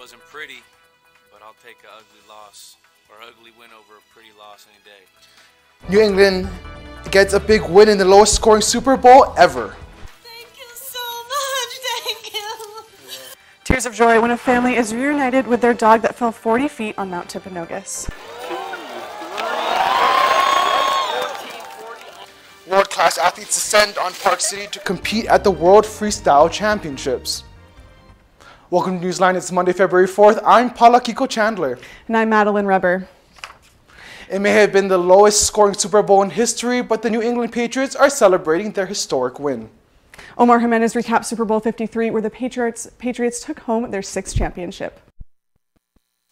wasn't pretty, but I'll take an ugly loss or ugly win over a pretty loss any day. New England gets a big win in the lowest scoring Super Bowl ever. Thank you so much, thank you. Tears of joy when a family is reunited with their dog that fell 40 feet on Mount Timpanogos. World-class athletes descend on Park City to compete at the World Freestyle Championships. Welcome to Newsline. It's Monday, February 4th. I'm Paula Kiko Chandler. And I'm Madeline Reber. It may have been the lowest scoring Super Bowl in history, but the New England Patriots are celebrating their historic win. Omar Jimenez recaps Super Bowl 53, where the Patriots took home their 6th championship.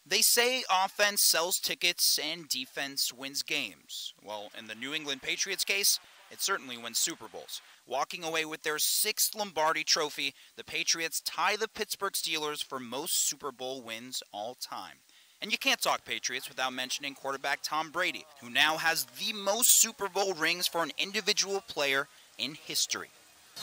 They say offense sells tickets and defense wins games. Well, in the New England Patriots case, it certainly wins Super Bowls. Walking away with their 6th Lombardi trophy, the Patriots tie the Pittsburgh Steelers for most Super Bowl wins all time. And you can't talk Patriots without mentioning quarterback Tom Brady, who now has the most Super Bowl rings for an individual player in history.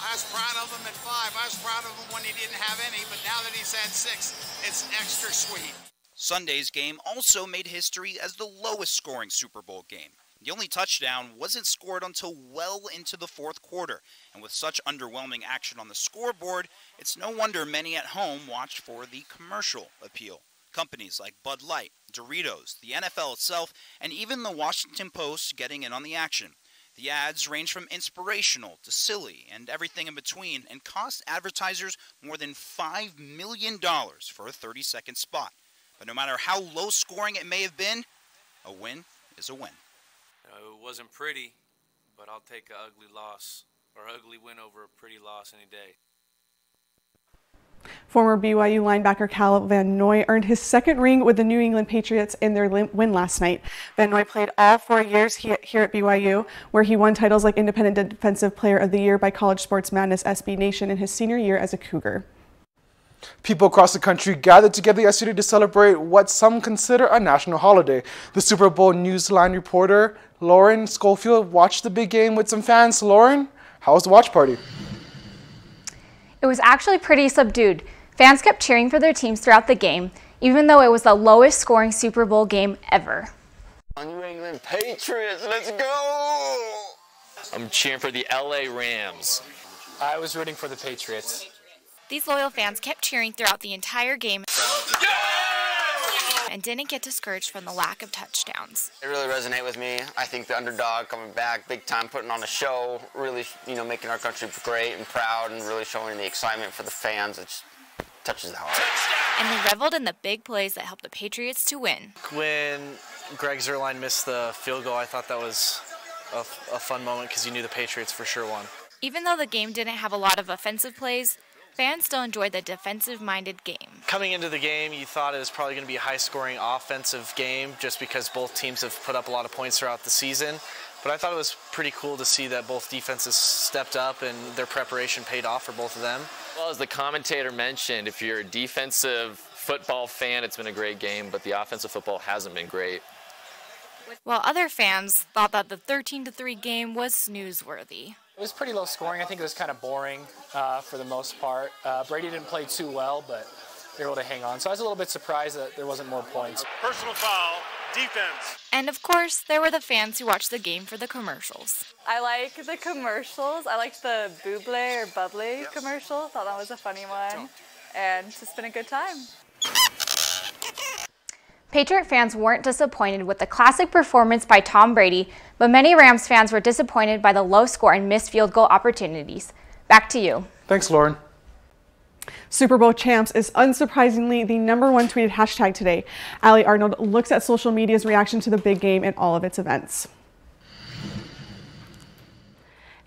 I was proud of him at 5. I was proud of him when he didn't have any, but now that he's had 6, it's extra sweet. Sunday's game also made history as the lowest scoring Super Bowl game. The only touchdown wasn't scored until well into the 4th quarter, and with such underwhelming action on the scoreboard, it's no wonder many at home watched for the commercial appeal. Companies like Bud Light, Doritos, the NFL itself, and even the Washington Post getting in on the action. The ads range from inspirational to silly and everything in between, and cost advertisers more than $5 million for a 30-second spot. But no matter how low scoring it may have been, a win is a win. It wasn't pretty, but I'll take an ugly loss or ugly win over a pretty loss any day. Former BYU linebacker Cal Van Noy earned his 2nd ring with the New England Patriots in their win last night. Van Noy played all 4 years here at BYU, where he won titles like Independent Defensive Player of the Year by College Sports Madness SB Nation in his senior year as a Cougar. People across the country gathered together yesterday to celebrate what some consider a national holiday. The Super Bowl Newsline reporter Lauren Schofield watched the big game with some fans. Lauren, how was the watch party? It was actually pretty subdued. Fans kept cheering for their teams throughout the game, even though it was the lowest scoring Super Bowl game ever. New England Patriots, let's go! I'm cheering for the LA Rams. I was rooting for the Patriots. These loyal fans kept cheering throughout the entire game and didn't get discouraged from the lack of touchdowns. It really resonated with me. I think the underdog coming back big time, putting on a show, really, making our country great and proud and really showing the excitement for the fans. It just touches the heart. And they reveled in the big plays that helped the Patriots to win. When Greg Zuerlein missed the field goal, I thought that was a fun moment because you knew the Patriots for sure won. Even though the game didn't have a lot of offensive plays, fans still enjoyed the defensive-minded game. Coming into the game, you thought it was probably going to be a high-scoring offensive game just because both teams have put up a lot of points throughout the season. But I thought it was pretty cool to see that both defenses stepped up and their preparation paid off for both of them. Well, as the commentator mentioned, if you're a defensive football fan, it's been a great game, but the offensive football hasn't been great. While other fans thought that the 13-3 game was snoozeworthy. It was pretty low scoring. I think it was kind of boring for the most part. Brady didn't play too well, but they were able to hang on. So I was a little bit surprised that there wasn't more points. Personal foul, defense. And of course, there were the fans who watched the game for the commercials. I like the commercials. I liked the Buble or Bubbly commercial. Thought that was a funny one. And it's just been a good time. Patriot fans weren't disappointed with the classic performance by Tom Brady, but many Rams fans were disappointed by the low score and missed field goal opportunities. Back to you. Thanks, Lauren. Super Bowl champs is unsurprisingly the #1 tweeted hashtag today. Allie Arnold looks at social media's reaction to the big game and all of its events.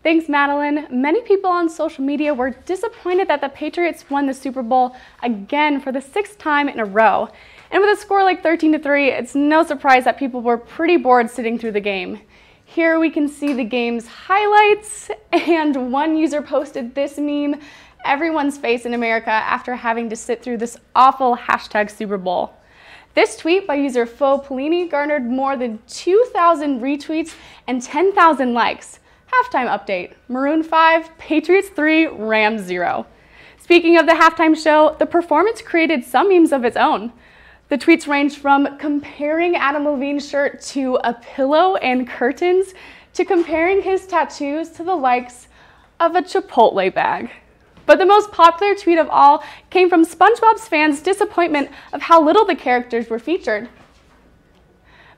Thanks, Madeline. Many people on social media were disappointed that the Patriots won the Super Bowl again for the 6th time in a row. And with a score like 13-3, it's no surprise that people were pretty bored sitting through the game. Here we can see the game's highlights, and one user posted this meme, everyone's face in America after having to sit through this awful hashtag Super Bowl. This tweet by user Faux Polini garnered more than 2,000 retweets and 10,000 likes. Halftime update, Maroon 5, Patriots 3, Rams 0. Speaking of the halftime show, the performance created some memes of its own. The tweets ranged from comparing Adam Levine's shirt to a pillow and curtains to comparing his tattoos to the likes of a Chipotle bag. But the most popular tweet of all came from SpongeBob's fans' disappointment of how little the characters were featured.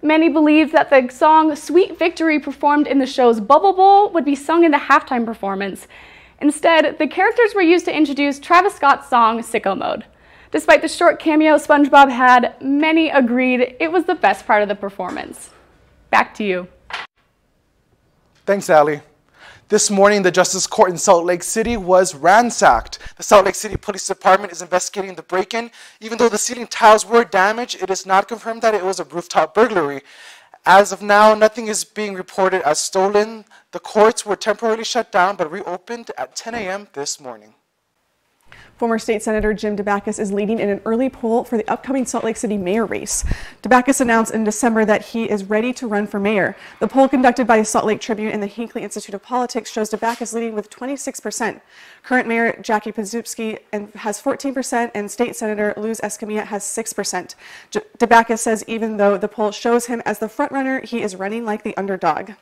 Many believed that the song Sweet Victory performed in the show's Bubble Bowl would be sung in the halftime performance. Instead, the characters were used to introduce Travis Scott's song Sicko Mode. Despite the short cameo SpongeBob had, many agreed it was the best part of the performance. Back to you. Thanks, Allie. This morning, the Justice Court in Salt Lake City was ransacked. The Salt Lake City Police Department is investigating the break-in. Even though the ceiling tiles were damaged, it is not confirmed that it was a rooftop burglary. As of now, nothing is being reported as stolen. The courts were temporarily shut down but reopened at 10 a.m. this morning. Former State Senator Jim DeBackus is leading in an early poll for the upcoming Salt Lake City mayor race. DeBackus announced in December that he is ready to run for mayor. The poll conducted by Salt Lake Tribune and the Hinckley Institute of Politics shows DeBackus leading with 26%. Current Mayor Jackie Pazupski has 14% and State Senator Luz Escamilla has 6%. DeBackus says even though the poll shows him as the frontrunner, he is running like the underdog.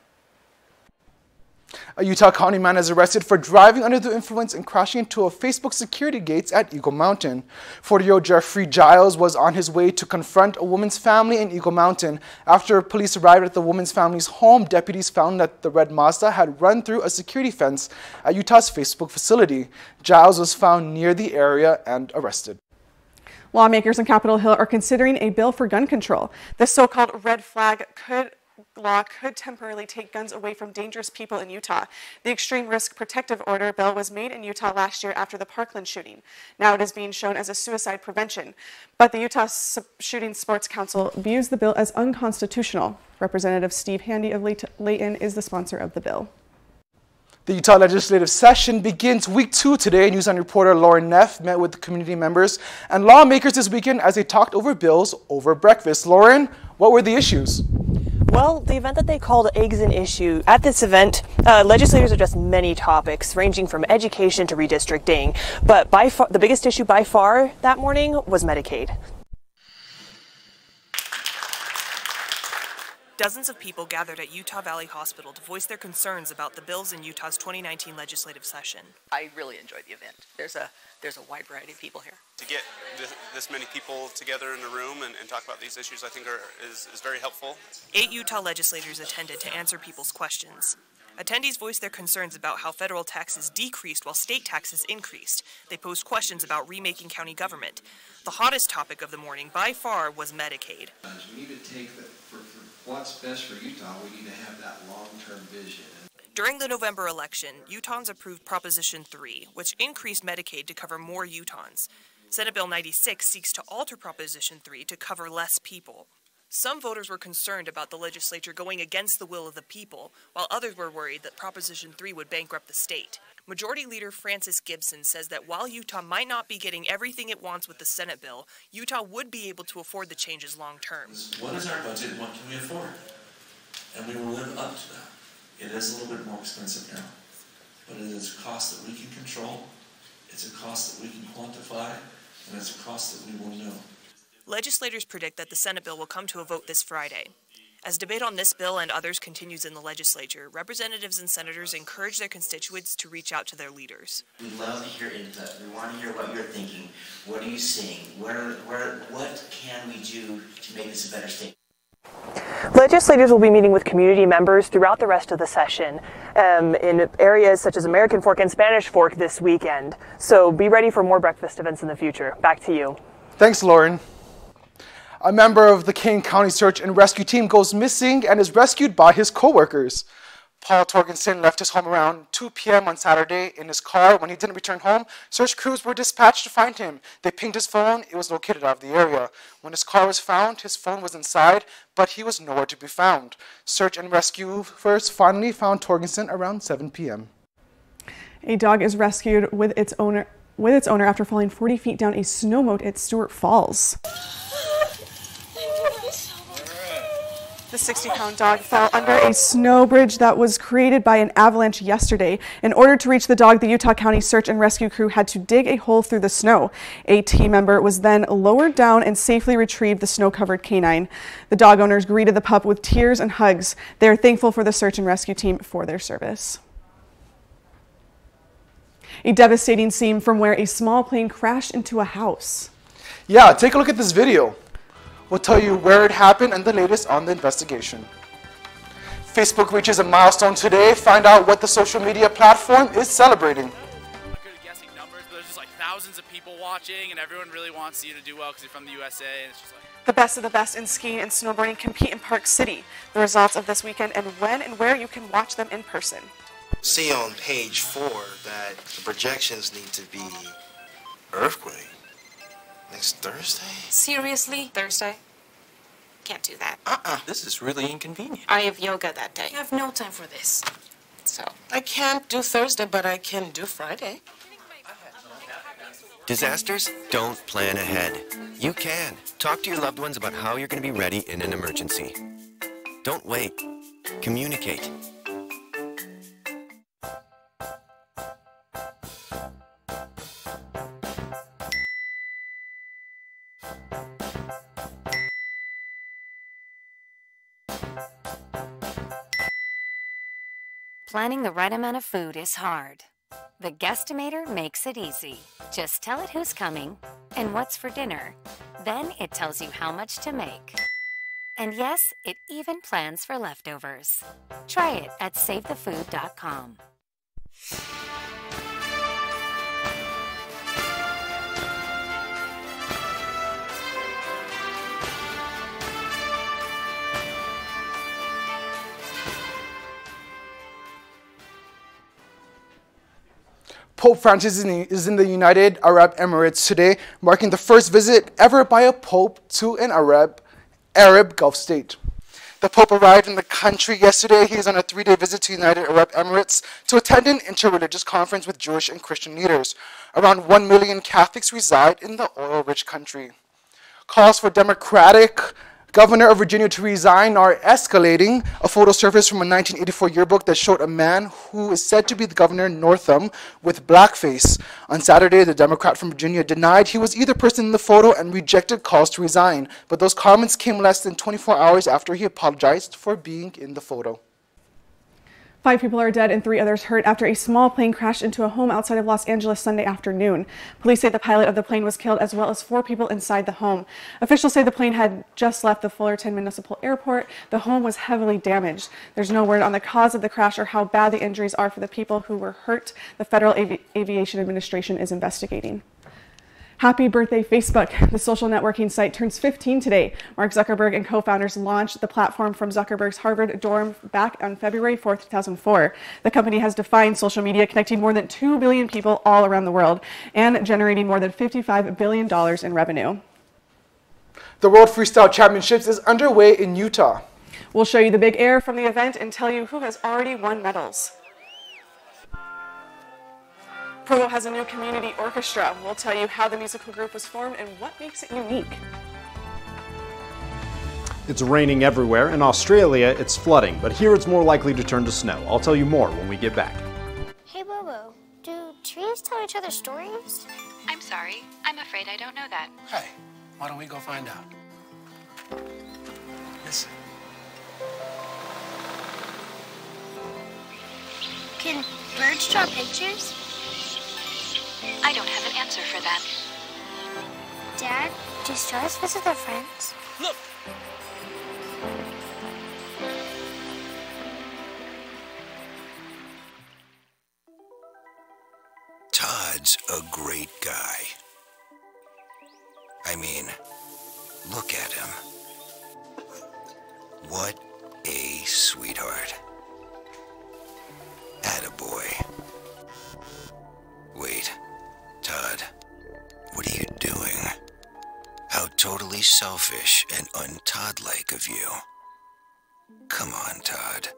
A Utah County man is arrested for driving under the influence and crashing into a Facebook security gates at Eagle Mountain. 40-year-old Jeffrey Giles was on his way to confront a woman's family in Eagle Mountain. After police arrived at the woman's family's home, deputies found that the red Mazda had run through a security fence at Utah's Facebook facility. Giles was found near the area and arrested. Lawmakers on Capitol Hill are considering a bill for gun control. This so-called red flag law could temporarily take guns away from dangerous people in Utah. The Extreme Risk Protective Order bill was made in Utah last year after the Parkland shooting. Now it is being shown as a suicide prevention. But the Utah Shooting Sports Council views the bill as unconstitutional. Representative Steve Handy of Layton is the sponsor of the bill. The Utah legislative session begins week 2 today. Newsline reporter Lauren Neff met with community members and lawmakers this weekend as they talked over bills over breakfast. Lauren, what were the issues? Well, the event that they called Eggs an Issue, at this event, legislators addressed many topics ranging from education to redistricting, but by far, the biggest issue by far that morning was Medicaid. Dozens of people gathered at Utah Valley Hospital to voice their concerns about the bills in Utah's 2019 legislative session. I really enjoyed the event. There's a wide variety of people here. To get this many people together in a room and talk about these issues, I think is very helpful. 8 Utah legislators attended to answer people's questions. Attendees voiced their concerns about how federal taxes decreased while state taxes increased. They posed questions about remaking county government. The hottest topic of the morning by far was Medicaid. We need to take for what's best for Utah, we need to have that long-term vision. During the November election, Utahns approved Proposition 3, which increased Medicaid to cover more Utahns. Senate Bill 96 seeks to alter Proposition 3 to cover less people. Some voters were concerned about the legislature going against the will of the people, while others were worried that Proposition 3 would bankrupt the state. Majority Leader Francis Gibson says that while Utah might not be getting everything it wants with the Senate bill, Utah would be able to afford the changes long term. What is our budget and what can we afford? And we will live up to that. It is a little bit more expensive now, but it is a cost that we can control, it's a cost that we can quantify, and it's a cost that we will know. Legislators predict that the Senate bill will come to a vote this Friday. As debate on this bill and others continues in the legislature, representatives and senators encourage their constituents to reach out to their leaders. We love to hear input. We want to hear what you're thinking. What are you seeing? What can we do to make this a better state? Legislators will be meeting with community members throughout the rest of the session in areas such as American Fork and Spanish Fork this weekend. So be ready for more breakfast events in the future. Back to you. Thanks, Lauren. A member of the Kane County Search and Rescue Team goes missing and is rescued by his co-workers. Paul Torgensen left his home around 2 p.m. on Saturday in his car. When he didn't return home, search crews were dispatched to find him. They pinged his phone. It was located out of the area. When his car was found, his phone was inside, but he was nowhere to be found. Search and rescue first finally found Torgensen around 7 p.m. A dog is rescued with its owner after falling 40 feet down a snow moat at Stewart Falls. The 60-pound dog fell under a snow bridge that was created by an avalanche yesterday. In order to reach the dog, the Utah County search and rescue crew had to dig a hole through the snow. A team member was then lowered down and safely retrieved the snow-covered canine. The dog owners greeted the pup with tears and hugs. They are thankful for the search and rescue team for their service. A devastating scene from where a small plane crashed into a house. Yeah, take a look at this video. We'll tell you where it happened and the latest on the investigation. Facebook reaches a milestone today. Find out what the social media platform is celebrating. I'm not good at guessing numbers, but there's just like thousands of people watching, and everyone really wants you to do well because you're from the USA, and it's just like... The best of the best in skiing and snowboarding compete in Park City. The results of this weekend and when and where you can watch them in person. See on page 4 that the projections need to be earthquake next Thursday. Seriously? Thursday? Can't do that. This is really inconvenient. I have yoga that day. I have no time for this. So. I can't do Thursday, but I can do Friday. Disasters don't plan ahead. You can. Talk to your loved ones about how you're going to be ready in an emergency. Don't wait. Communicate. Planning the right amount of food is hard. The Guestimator makes it easy. Just tell it who's coming and what's for dinner. Then it tells you how much to make. And yes, it even plans for leftovers. Try it at SaveTheFood.com. Pope Francis is in the United Arab Emirates today, marking the first visit ever by a pope to an Arab Gulf state. The Pope arrived in the country yesterday. He is on a 3-day visit to the United Arab Emirates to attend an interreligious conference with Jewish and Christian leaders. Around 1 million Catholics reside in the oil-rich country. Calls for Democratic Governor of Virginia to resign are escalating. A photo surfaced from a 1984 yearbook that showed a man who is said to be the Governor Northam with blackface. On Saturday, the Democrat from Virginia denied he was either person in the photo and rejected calls to resign. But those comments came less than 24 hours after he apologized for being in the photo. 5 people are dead and 3 others hurt after a small plane crashed into a home outside of Los Angeles Sunday afternoon. Police say the pilot of the plane was killed as well as 4 people inside the home. Officials say the plane had just left the Fullerton Municipal Airport. The home was heavily damaged. There's no word on the cause of the crash or how bad the injuries are for the people who were hurt. The Federal Aviation Administration is investigating. Happy birthday, Facebook. The social networking site turns 15 today. Mark Zuckerberg and co-founders launched the platform from Zuckerberg's Harvard dorm back on February 4th, 2004. The company has defined social media, connecting more than 2 billion people all around the world and generating more than $55 billion in revenue. The World Freestyle Championships is underway in Utah. We'll show you the big air from the event and tell you who has already won medals. Provo has a new community orchestra. We'll tell you how the musical group was formed and what makes it unique. It's raining everywhere. In Australia, it's flooding, but here it's more likely to turn to snow. I'll tell you more when we get back. Hey, Bobo, do trees tell each other stories? I'm sorry. I'm afraid I don't know that. Hey, why don't we go find out? Listen. Can birds draw pictures? I don't have an answer for that. Dad, do stars visit their friends? Look! Todd's a great guy. I mean, look at him. What a sweetheart. Attaboy. Wait, Todd, what are you doing? How totally selfish and un-Todd-like of you. Come on, Todd.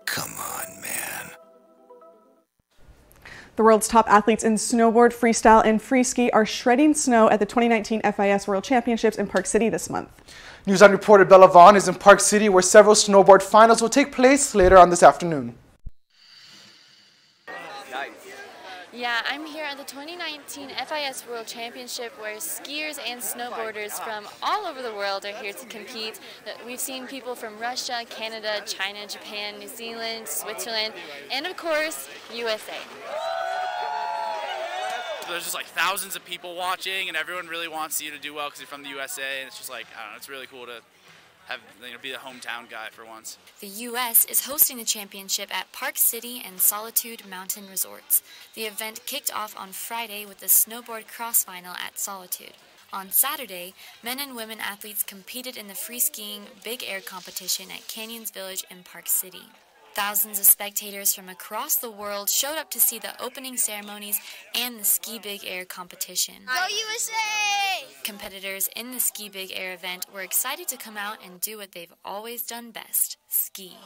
Come on, man. The world's top athletes in snowboard, freestyle, and free ski are shredding snow at the 2019 FIS World Championships in Park City this month. Newsline reporter Bella Vaughn is in Park City, where several snowboard finals will take place later on this afternoon. Yeah, I'm here at the 2019 FIS World Championship where skiers and snowboarders from all over the world are here to compete. We've seen people from Russia, Canada, China, Japan, New Zealand, Switzerland, and of course, USA. There's just like thousands of people watching, and everyone really wants you to do well because you're from the USA, and it's just like, I don't know, it's really cool to have, be the hometown guy for once. The U.S. is hosting the championship at Park City and Solitude Mountain Resorts. The event kicked off on Friday with the snowboard cross final at Solitude. On Saturday, men and women athletes competed in the free skiing big air competition at Canyons Village in Park City. Thousands of spectators from across the world showed up to see the opening ceremonies and the Ski Big Air competition. Go USA! Competitors in the Ski Big Air event were excited to come out and do what they've always done best, ski.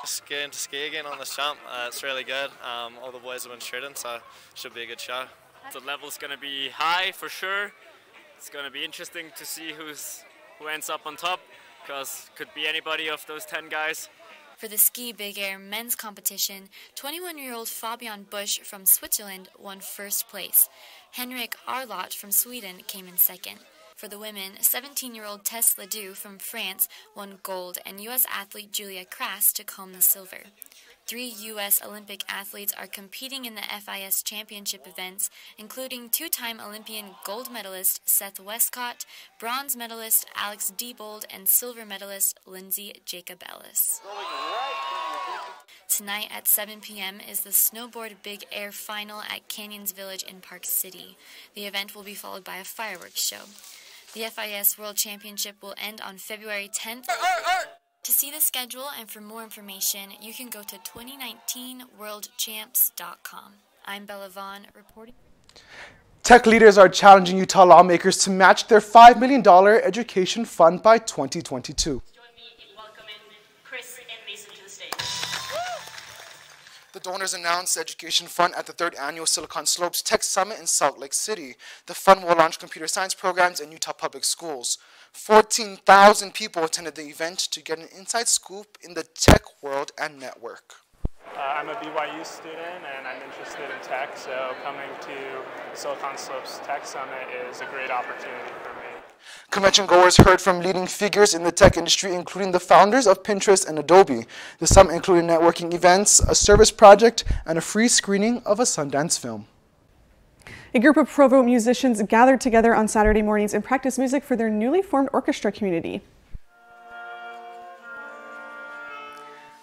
Just getting to ski again on this jump, it's really good. All the boys have been shredding, so it should be a good show. The level's going to be high for sure. It's going to be interesting to see who ends up on top, because could be anybody of those 10 guys. For the Ski Big Air men's competition, 21-year-old Fabian Busch from Switzerland won first place. Henrik Arlott from Sweden came in second. For the women, 17-year-old Tess Ledoux from France won gold, and U.S. athlete Julia Kras took home the silver. 3 U.S. Olympic athletes are competing in the FIS championship events, including 2-time Olympian gold medalist Seth Westcott, bronze medalist Alex Diebold, and silver medalist Lindsay Jacob Ellis. Tonight at 7 p.m. is the Snowboard Big Air Final at Canyons Village in Park City. The event will be followed by a fireworks show. The FIS World Championship will end on February 10th. To see the schedule and for more information, you can go to 2019worldchamps.com. I'm Bella Vaughn reporting. Tech leaders are challenging Utah lawmakers to match their $5 million education fund by 2022. The donors announced the education fund at the 3rd annual Silicon Slopes Tech Summit in Salt Lake City. The fund will launch computer science programs in Utah public schools. 14,000 people attended the event to get an inside scoop in the tech world and network. I'm a BYU student and I'm interested in tech, so coming to Silicon Slopes Tech Summit is a great opportunity for me. Convention goers heard from leading figures in the tech industry, including the founders of Pinterest and Adobe. The summit included networking events, a service project, and a free screening of a Sundance film. A group of Provo musicians gathered together on Saturday mornings and practiced music for their newly formed orchestra community.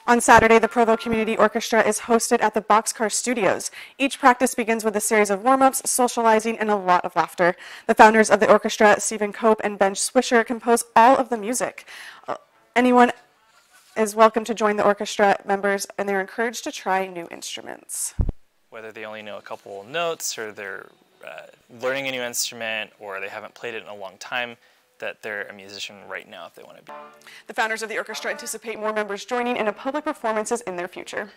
On Saturday, the Provo Community Orchestra is hosted at the Boxcar Studios. Each practice begins with a series of warm-ups, socializing, and a lot of laughter. The founders of the orchestra, Stephen Cope and Ben Swisher, compose all of the music. Anyone is welcome to join the orchestra members, and they're encouraged to try new instruments. Whether they only know a couple notes, or they're learning a new instrument, or they haven't played it in a long time, that they're a musician right now if they want to be. The founders of the orchestra anticipate more members joining in public performances in their future.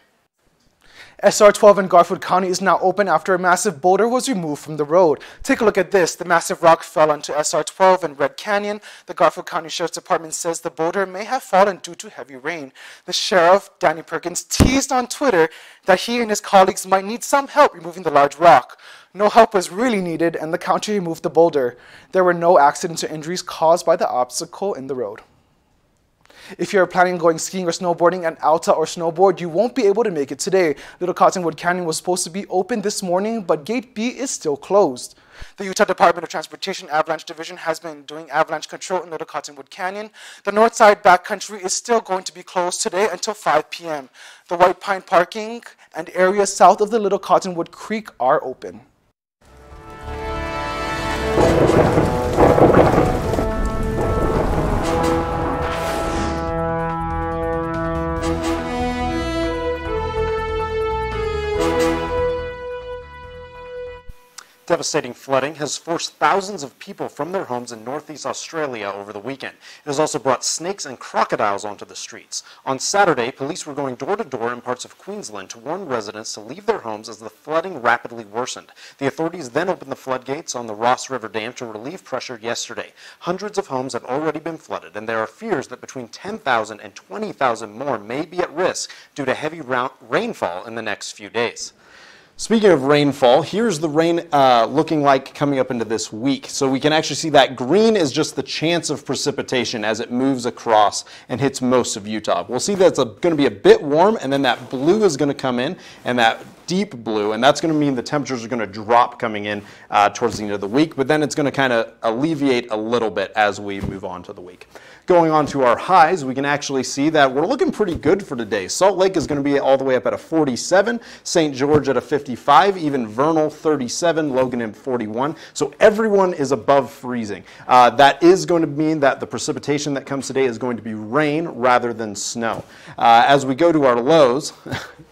SR 12 in Garfield County is now open after a massive boulder was removed from the road. Take a look at this. The massive rock fell onto SR 12 in Red Canyon. The Garfield County Sheriff's Department says the boulder may have fallen due to heavy rain. The sheriff, Danny Perkins, teased on Twitter that he and his colleagues might need some help removing the large rock. No help was really needed, and the county removed the boulder. There were no accidents or injuries caused by the obstacle in the road. If you're planning on going skiing or snowboarding at Alta or Snowboard, you won't be able to make it today. Little Cottonwood Canyon was supposed to be open this morning, but Gate B is still closed. The Utah Department of Transportation Avalanche Division has been doing avalanche control in Little Cottonwood Canyon. The north side backcountry is still going to be closed today until 5 p.m. The White Pine parking and areas south of the Little Cottonwood Creek are open. devastating flooding has forced thousands of people from their homes in northeast Australia over the weekend. It has also brought snakes and crocodiles onto the streets. On Saturday, police were going door to door in parts of Queensland to warn residents to leave their homes as the flooding rapidly worsened. The authorities then opened the floodgates on the Ross River Dam to relieve pressure yesterday. Hundreds of homes have already been flooded, and there are fears that between 10,000 and 20,000 more may be at risk due to heavy rainfall in the next few days. Speaking of rainfall, here's the rain looking like coming up into this week. So we can actually see that green is just the chance of precipitation as it moves across and hits most of Utah. We'll see that it's going to be a bit warm, and then that blue is going to come in, and that deep blue, and that's going to mean the temperatures are going to drop coming in towards the end of the week, but then it's going to kind of alleviate a little bit as we move on to the week. Going on to our highs, we can actually see that we're looking pretty good for today. Salt Lake is going to be all the way up at a 47, St. George at a 55, even Vernal 37, Logan at 41. So everyone is above freezing. That is going to mean that the precipitation that comes today is going to be rain rather than snow. As we go to our lows,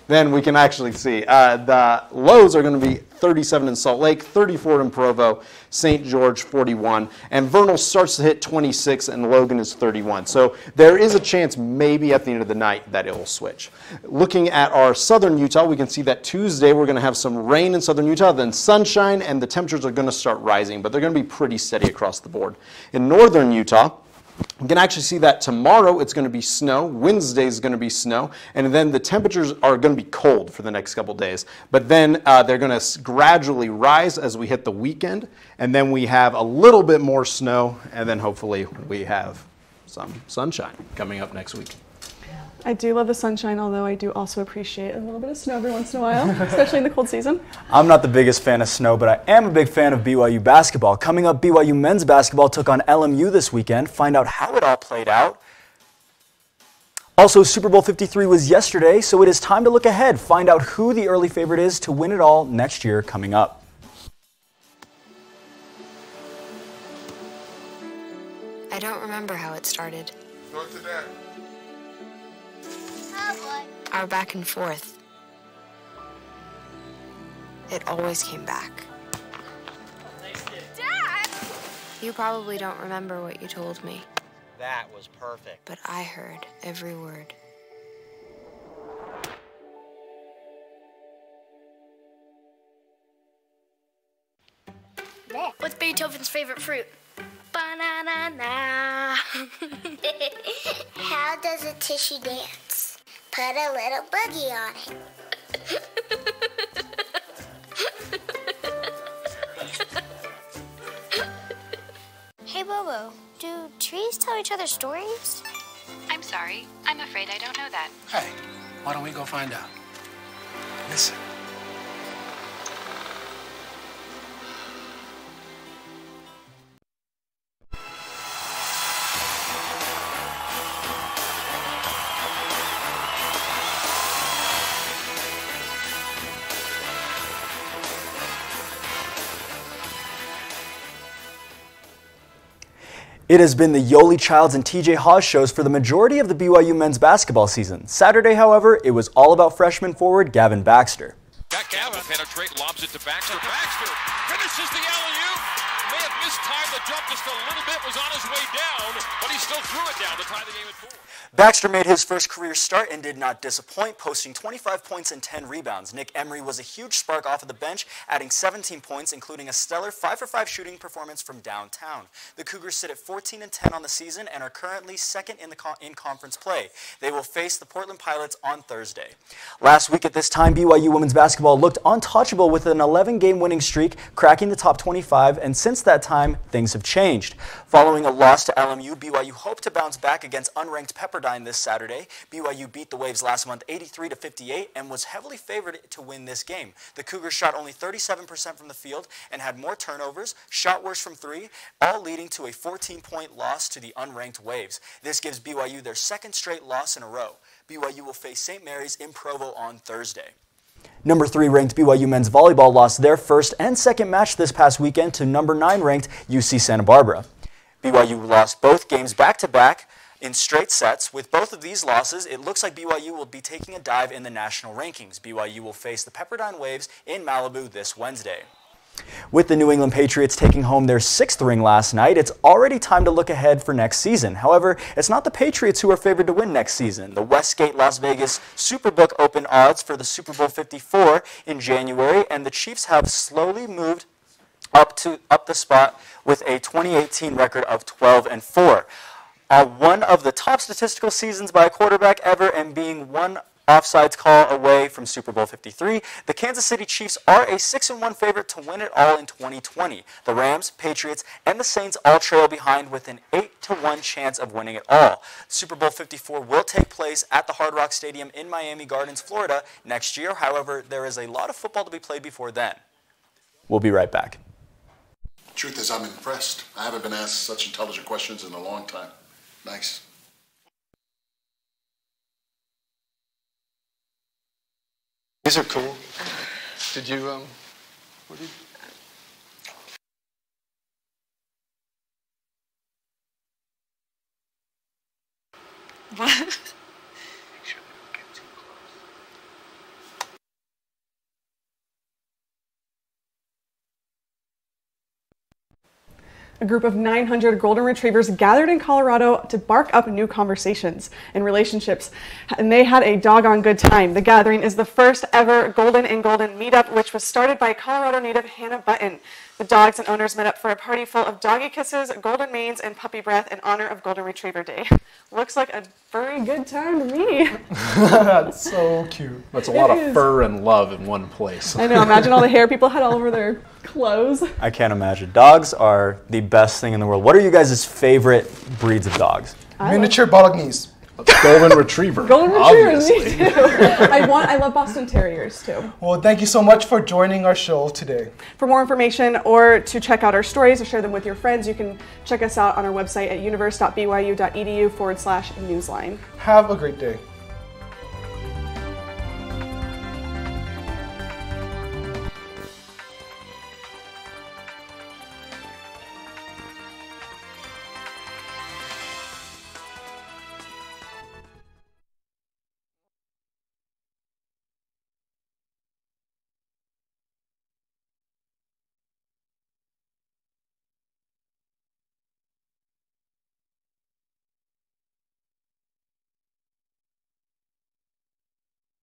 then we can actually see the lows are going to be 37 in Salt Lake, 34 in Provo, St. George 41, and Vernal starts to hit 26 and Logan is 31. So there is a chance maybe at the end of the night that it will switch. Looking at our southern Utah, we can see that Tuesday we're going to have some rain in southern Utah, then sunshine, and the temperatures are going to start rising, but they're going to be pretty steady across the board. In northern Utah, you can actually see that tomorrow it's going to be snow, Wednesday is going to be snow, and then the temperatures are going to be cold for the next couple days. But then they're going to gradually rise as we hit the weekend, and then we have a little bit more snow, and then hopefully we have some sunshine coming up next week. I do love the sunshine, although I do also appreciate a little bit of snow every once in a while, especially in the cold season. I'm not the biggest fan of snow, but I am a big fan of BYU basketball. Coming up, BYU men's basketball took on LMU this weekend. Find out how it all played out. Also, Super Bowl 53 was yesterday, so it is time to look ahead. Find out who the early favorite is to win it all next year coming up. I don't remember how it started. Go to that. Our back and forth. It always came back. Dad! You probably don't remember what you told me, That was perfect. but I heard every word. What's Beethoven's favorite fruit? Banana. How does a tissue dance? Put a little boogie on it. Hey, Bobo, do trees tell each other stories? I'm sorry. I'm afraid I don't know that. Hey, why don't we go find out? Listen. It has been the Yoli Childs and TJ Haws shows for the majority of the BYU men's basketball season. Saturday, however, it was all about freshman forward Gavin Baxter. Got Gavin penetrate, lobs it to Baxter. Baxter finishes the alley-oop. May have mistimed the jump just a little bit, was on his way down, but he still threw it down to tie the game at 4. Baxter made his first career start and did not disappoint, posting 25 points and 10 rebounds. Nick Emery was a huge spark off of the bench, adding 17 points, including a stellar 5-for-5 shooting performance from downtown. The Cougars sit at 14-10 on the season and are currently second in conference play. They will face the Portland Pilots on Thursday. Last week at this time, BYU women's basketball looked untouchable with an 11-game winning streak, cracking the top 25, and since that time, things have changed. Following a loss to LMU, BYU hoped to bounce back against unranked Pepperdine this Saturday. BYU beat the Waves last month 83-58 and was heavily favored to win this game. The Cougars shot only 37% from the field and had more turnovers, shot worse from three, all leading to a 14-point loss to the unranked Waves. This gives BYU their second straight loss in a row. BYU will face St. Mary's in Provo on Thursday. Number 3 ranked BYU men's volleyball lost their first and second match this past weekend to number 9 ranked UC Santa Barbara. BYU lost both games back-to-back in straight sets. With both of these losses, it looks like BYU will be taking a dive in the national rankings. BYU will face the Pepperdine Waves in Malibu this Wednesday. With the New England Patriots taking home their 6th ring last night, it's already time to look ahead for next season. However, it's not the Patriots who are favored to win next season. The Westgate Las Vegas Superbook opened odds for the Super Bowl 54 in January, and the Chiefs have slowly moved up the spot with a 2018 record of 12-4. One of the top statistical seasons by a quarterback ever, and being one offsides call away from Super Bowl 53, the Kansas City Chiefs are a 6-1 favorite to win it all in 2020. The Rams, Patriots, and the Saints all trail behind with an 8-1 chance of winning it all. Super Bowl 54 will take place at the Hard Rock Stadium in Miami Gardens, Florida next year. However, there is a lot of football to be played before then. We'll be right back. Truth is, I'm impressed. I haven't been asked such intelligent questions in a long time. Nice. These are cool. Did you, what did you? What? A group of 900 golden retrievers gathered in Colorado to bark up new conversations and relationships, and they had a doggone good time. The gathering is the first ever Golden in Golden meetup, which was started by Colorado native Hannah Button. The dogs and owners met up for a party full of doggy kisses, golden manes, and puppy breath in honor of Golden Retriever Day. Looks like a very good time to me. That's so cute. That's a lot of fur and love in one place. I know, imagine all the hair people had all over their clothes. I can't imagine. Dogs are the best thing in the world. What are you guys' favorite breeds of dogs? Miniature Bolognese. Golden Retriever. Golden Retrievers, me too. I love Boston Terriers too. Well, thank you so much for joining our show today. For more information or to check out our stories or share them with your friends, you can check us out on our website at universe.byu.edu/newsline. Have a great day.